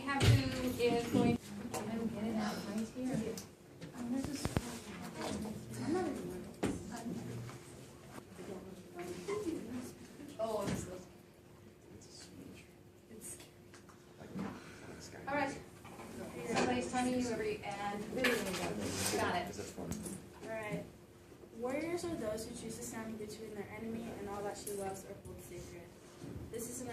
Captain is going to get it out right here. Oh, it's all right. Somebody's telling you every and got it. Alright. Warriors are those who choose to stand between their enemy and all that she loves or holds sacred. This is an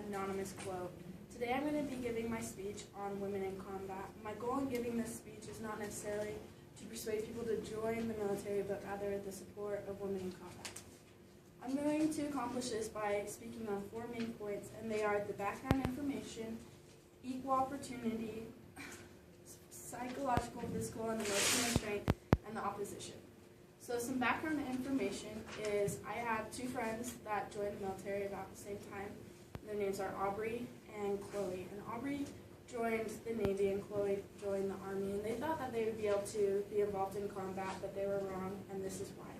anonymous quote. Today I'm going to be giving my speech on women in combat. My goal in giving this speech is not necessarily to persuade people to join the military, but rather the support of women in combat. I'm going to accomplish this by speaking on 4 main points, and they are the background information, equal opportunity, psychological, physical, and emotional strength, and the opposition. So some background information is I have 2 friends that joined the military about the same time. Their names are Aubrey and Chloe. And Aubrey joined the Navy and Chloe joined the Army. And they thought that they would be able to be involved in combat, but they were wrong, and this is why.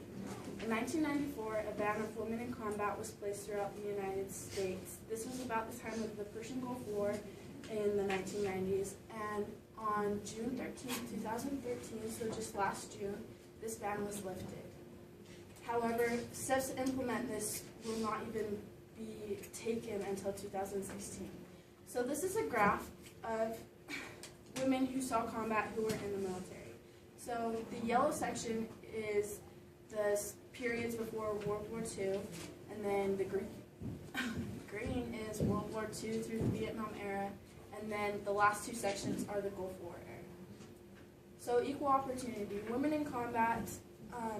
In 1994, a ban of women in combat was placed throughout the United States. This was about the time of the Persian Gulf War in the 1990s. And on June 13, 2013, so just last June, this ban was lifted. However, steps to implement this will not even be taken until 2016. So this is a graph of women who saw combat who were in the military. So the yellow section is the periods before World War II, and then the green is World War II through the Vietnam era, and then the last 2 sections are the Gulf War era. So equal opportunity. Women in combat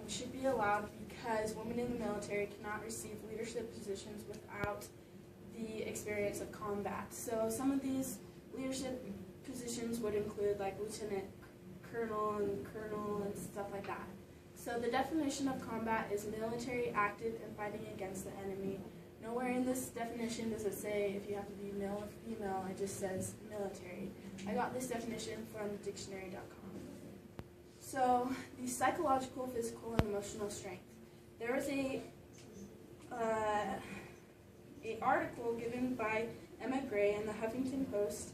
should be allowed because women in the military cannot receive leadership positions without the experience of combat. So some of these leadership positions would include like lieutenant colonel and stuff like that. So the definition of combat is military active and fighting against the enemy. Nowhere in this definition does it say if you have to be male or female, it just says military. I got this definition from dictionary.com. So, the psychological, physical, and emotional strength. There is a article given by Emma Gray in the Huffington Post,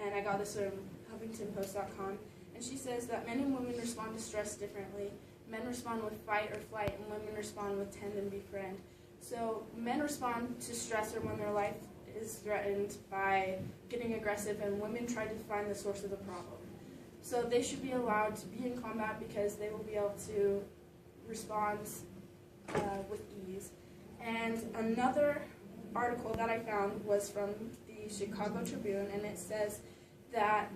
and I got this from HuffingtonPost.com, and she says that men and women respond to stress differently. Men respond with fight or flight, and women respond with tend and befriend. So, men respond to stress or when their life is threatened by getting aggressive, and women try to find the source of the problem. So they should be allowed to be in combat because they will be able to respond with ease. And another article that I found was from the Chicago Tribune, and it says that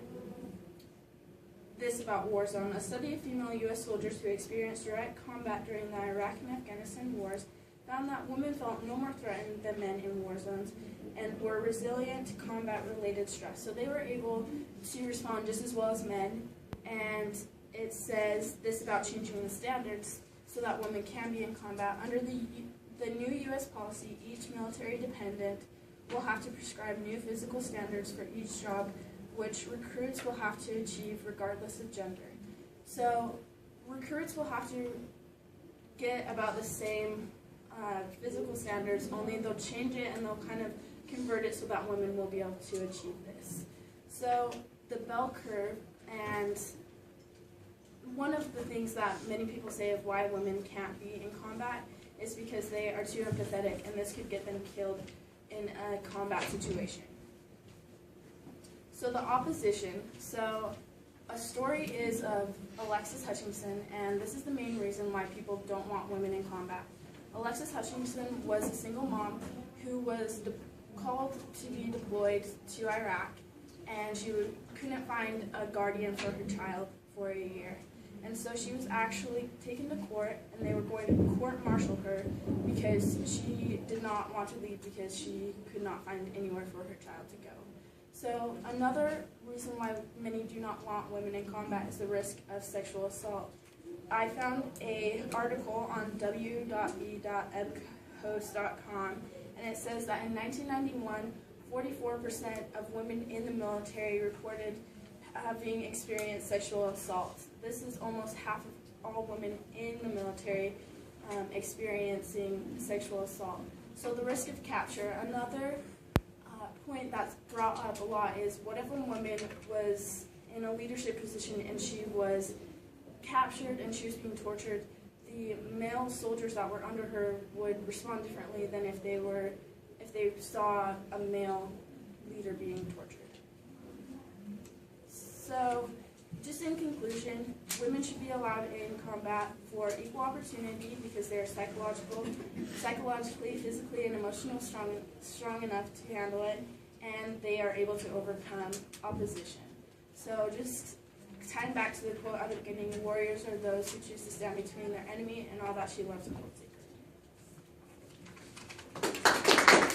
this about Warzone. A study of female U.S. soldiers who experienced direct combat during the Iraq and Afghanistan wars found that women felt no more threatened than men in war zones and were resilient to combat-related stress. So they were able to respond just as well as men, and it says this about changing the standards so that women can be in combat. Under the new U.S. policy, each military dependent will have to prescribe new physical standards for each job, which recruits will have to achieve regardless of gender. So recruits will have to get about the same physical standards, only they'll change it and they'll kind of convert it so that women will be able to achieve this. So the bell curve, and one of the things that many people say of why women can't be in combat is because they are too empathetic, and this could get them killed in a combat situation. So the opposition. So a story is of Alexis Hutchinson, and this is the main reason why people don't want women in combat. Alexis Hutchinson was a single mom who was called to be deployed to Iraq, and she couldn't find a guardian for her child for a year. And so she was actually taken to court, and they were going to court-martial her because she did not want to leave because she could not find anywhere for her child to go. So another reason why many do not want women in combat is the risk of sexual assault. I found an article on w.e.ebcoast.com, and it says that in 1991, 44% of women in the military reported having experienced sexual assault. This is almost half of all women in the military experiencing sexual assault. So the risk of capture. Another point that's brought up a lot is, what if a woman was in a leadership position and she was captured and she was being tortured? The male soldiers that were under her would respond differently than if they saw a male leader being tortured. So, just in conclusion, women should be allowed in combat for equal opportunity because they are psychologically, physically, and emotionally strong enough to handle it, and they are able to overcome opposition. So just tying back to the quote at the beginning, warriors are those who choose to stand between their enemy and all that she loves and holds dear.